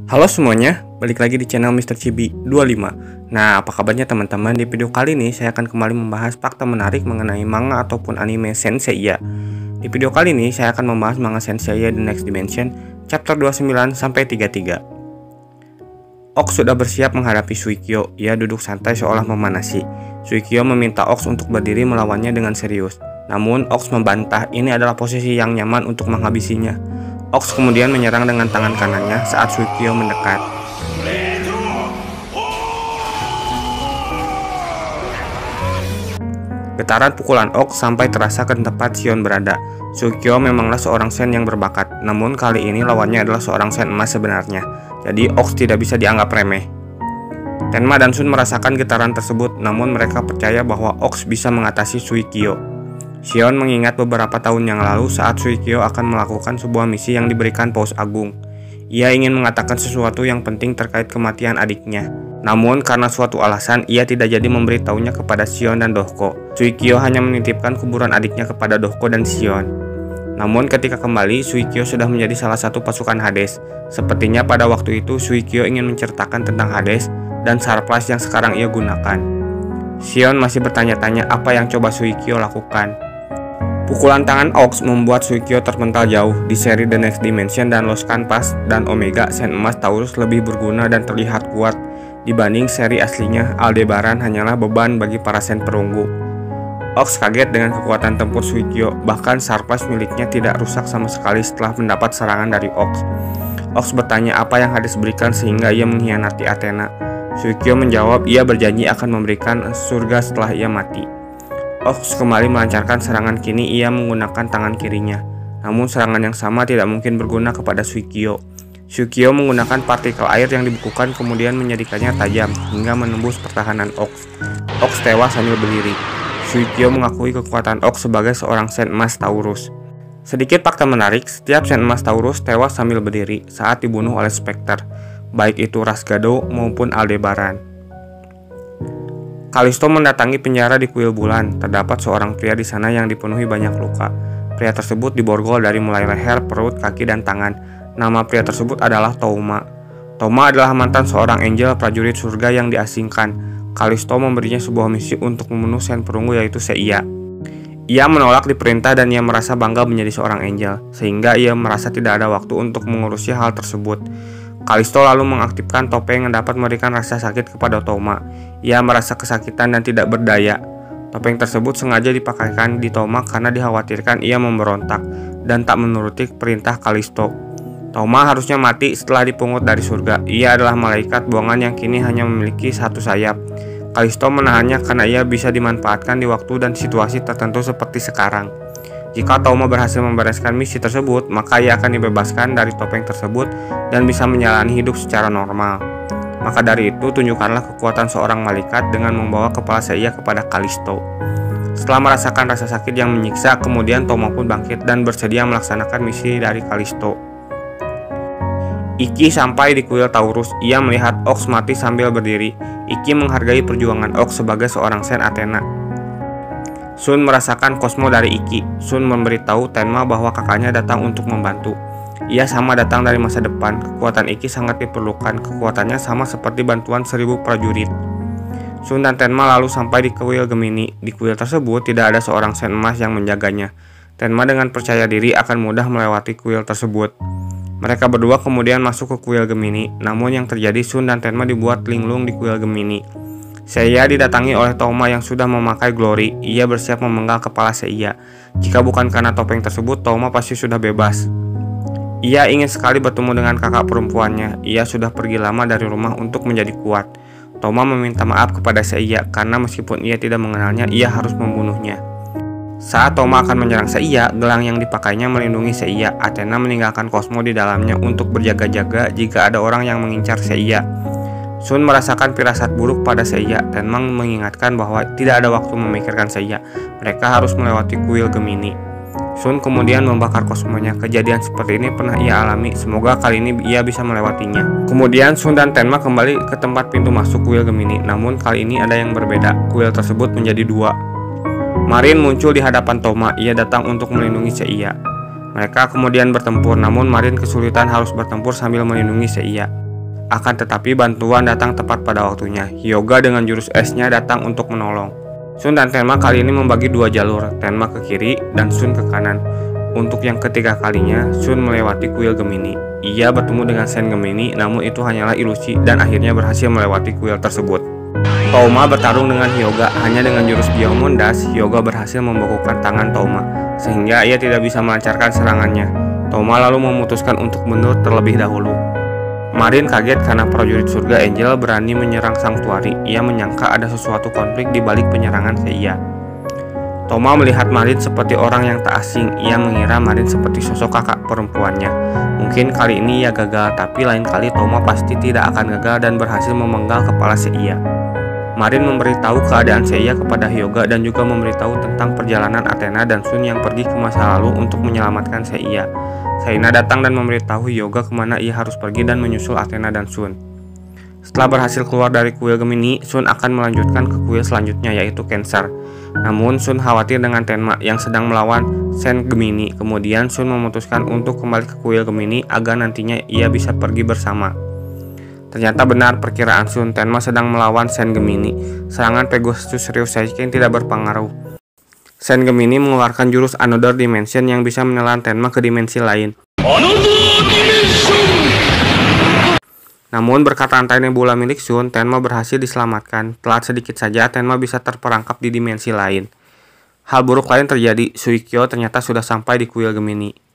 Halo semuanya, balik lagi di channel Mr. Chibi 25. Nah, apa kabarnya teman-teman? Di video kali ini saya akan kembali membahas fakta menarik mengenai manga ataupun anime Senseiya. Di video kali ini saya akan membahas manga Senseiya The Next Dimension chapter 29 sampai 33. Ox sudah bersiap menghadapi Suikyo. Ia duduk santai seolah memanasi. Suikyo meminta Ox untuk berdiri melawannya dengan serius. Namun Ox membantah ini adalah posisi yang nyaman untuk menghabisinya. Ox kemudian menyerang dengan tangan kanannya saat Suikyo mendekat. Getaran pukulan Ox sampai terasa ke tempat Shion berada. Suikyo memanglah seorang sen yang berbakat, namun kali ini lawannya adalah seorang sen emas sebenarnya. Jadi Ox tidak bisa dianggap remeh. Tenma dan Sun merasakan getaran tersebut, namun mereka percaya bahwa Ox bisa mengatasi Suikyo. Shion mengingat beberapa tahun yang lalu saat Suikyo akan melakukan sebuah misi yang diberikan Paus Agung. Ia ingin mengatakan sesuatu yang penting terkait kematian adiknya. Namun karena suatu alasan ia tidak jadi memberitahunya kepada Shion dan Dohko. Suikyo hanya menitipkan kuburan adiknya kepada Dohko dan Shion. Namun ketika kembali, Suikyo sudah menjadi salah satu pasukan Hades. Sepertinya pada waktu itu Suikyo ingin menceritakan tentang Hades dan Surprise yang sekarang ia gunakan. Shion masih bertanya-tanya apa yang coba Suikyo lakukan. Pukulan tangan Ox membuat Suikyo terpental jauh. Di seri The Next Dimension dan Los Canvas dan Omega, sen emas Taurus lebih berguna dan terlihat kuat dibanding seri aslinya. Aldebaran hanyalah beban bagi para sen perunggu. Ox kaget dengan kekuatan tempur Suikyo, bahkan Surprise miliknya tidak rusak sama sekali setelah mendapat serangan dari Ox. Ox bertanya apa yang Hades berikan sehingga ia mengkhianati Athena. Suikyo menjawab ia berjanji akan memberikan surga setelah ia mati. Ox kembali melancarkan serangan, kini ia menggunakan tangan kirinya. Namun serangan yang sama tidak mungkin berguna kepada Suikyo. Suikyo menggunakan partikel air yang dibekukan kemudian menjadikannya tajam hingga menembus pertahanan Ox. Ox tewas sambil berdiri. Suikyo mengakui kekuatan Ox sebagai seorang sen emas Taurus. Sedikit fakta menarik, setiap sen emas Taurus tewas sambil berdiri saat dibunuh oleh Spectre, baik itu Rasgado maupun Aldebaran. Kalisto mendatangi penjara di Kuil Bulan. Terdapat seorang pria di sana yang dipenuhi banyak luka. Pria tersebut diborgol dari mulai leher, perut, kaki, dan tangan. Nama pria tersebut adalah Touma. Touma adalah mantan seorang angel prajurit surga yang diasingkan. Kalisto memberinya sebuah misi untuk membunuh sen perunggu yaitu Seiya. Ia menolak diperintah dan ia merasa bangga menjadi seorang angel, sehingga ia merasa tidak ada waktu untuk mengurusi hal tersebut. Kalisto lalu mengaktifkan topeng yang dapat memberikan rasa sakit kepada Touma. Ia merasa kesakitan dan tidak berdaya. Topeng tersebut sengaja dipakaikan di Touma karena dikhawatirkan ia memberontak dan tak menuruti perintah Kalisto. Touma harusnya mati setelah dipungut dari surga. Ia adalah malaikat buangan yang kini hanya memiliki satu sayap. Kalisto menahannya karena ia bisa dimanfaatkan di waktu dan situasi tertentu seperti sekarang. Jika Touma berhasil membereskan misi tersebut, maka ia akan dibebaskan dari topeng tersebut dan bisa menjalani hidup secara normal. Maka dari itu, tunjukkanlah kekuatan seorang malaikat dengan membawa kepala Seiya kepada Kalisto. Setelah merasakan rasa sakit yang menyiksa, kemudian Touma pun bangkit dan bersedia melaksanakan misi dari Kalisto. Iki sampai di kuil Taurus. Ia melihat Ox mati sambil berdiri. Iki menghargai perjuangan Ox sebagai seorang sen Athena. Sun merasakan kosmo dari Iki. Sun memberitahu Tenma bahwa kakaknya datang untuk membantu. Ia sama datang dari masa depan. Kekuatan Iki sangat diperlukan. Kekuatannya sama seperti bantuan 1000 prajurit. Sun dan Tenma lalu sampai di kuil Gemini. Di kuil tersebut tidak ada seorang sen emas yang menjaganya. Tenma dengan percaya diri akan mudah melewati kuil tersebut. Mereka berdua kemudian masuk ke kuil Gemini. Namun yang terjadi, Sun dan Tenma dibuat linglung di kuil Gemini. Seiya didatangi oleh Touma yang sudah memakai glory. Ia bersiap memenggal kepala Seiya. Jika bukan karena topeng tersebut, Touma pasti sudah bebas. Ia ingin sekali bertemu dengan kakak perempuannya. Ia sudah pergi lama dari rumah untuk menjadi kuat. Touma meminta maaf kepada Seiya karena meskipun ia tidak mengenalnya, ia harus membunuhnya. Saat Touma akan menyerang Seiya, gelang yang dipakainya melindungi Seiya. Athena meninggalkan kosmo di dalamnya untuk berjaga-jaga jika ada orang yang mengincar Seiya. Sun merasakan firasat buruk pada Seiya. Tenma mengingatkan bahwa tidak ada waktu memikirkan Seiya. Mereka harus melewati kuil Gemini. Sun kemudian membakar kosmonya. Kejadian seperti ini pernah ia alami. Semoga kali ini ia bisa melewatinya. Kemudian Sun dan Tenma kembali ke tempat pintu masuk kuil Gemini. Namun kali ini ada yang berbeda. Kuil tersebut menjadi dua. Marin muncul di hadapan Touma. Ia datang untuk melindungi Seiya. Mereka kemudian bertempur, namun Marin kesulitan harus bertempur sambil melindungi Seiya. Akan tetapi bantuan datang tepat pada waktunya. Hyuga dengan jurus esnya datang untuk menolong. Shun dan Tenma kali ini membagi dua jalur, Tenma ke kiri dan Shun ke kanan. Untuk yang ketiga kalinya, Shun melewati kuil Gemini. Ia bertemu dengan Sen Gemini, namun itu hanyalah ilusi dan akhirnya berhasil melewati kuil tersebut. Touma bertarung dengan Hyuga. Hanya dengan jurus Byakugan Das, Hyuga berhasil membekukan tangan Touma, sehingga ia tidak bisa melancarkan serangannya. Touma lalu memutuskan untuk mundur terlebih dahulu. Marin kaget karena prajurit surga Angel berani menyerang Sanctuary. Ia menyangka ada sesuatu konflik di balik penyerangan Seiya. Touma melihat Marin seperti orang yang tak asing. Ia mengira Marin seperti sosok kakak perempuannya. Mungkin kali ini ia gagal, tapi lain kali Touma pasti tidak akan gagal dan berhasil memenggal kepala Seiya. Marin memberitahu keadaan Seiya kepada Hyuga dan juga memberitahu tentang perjalanan Athena dan Shun yang pergi ke masa lalu untuk menyelamatkan Seiya. Saina datang dan memberitahu Hyuga kemana ia harus pergi dan menyusul Athena dan Shun. Setelah berhasil keluar dari kuil Gemini, Shun akan melanjutkan ke kuil selanjutnya yaitu Cancer. Namun Shun khawatir dengan Tenma yang sedang melawan Sen Gemini. Kemudian Shun memutuskan untuk kembali ke kuil Gemini agar nantinya ia bisa pergi bersama. Ternyata benar perkiraan Shun, Tenma sedang melawan Sen Gemini. Serangan Pegasus Ryuseiken tidak berpengaruh. Sen Gemini mengeluarkan jurus Another Dimension yang bisa menelan Tenma ke dimensi lain. Namun berkat rantai nebula milik Shun, Tenma berhasil diselamatkan. Telat sedikit saja, Tenma bisa terperangkap di dimensi lain. Hal buruk lain terjadi, Suikyo ternyata sudah sampai di kuil Gemini.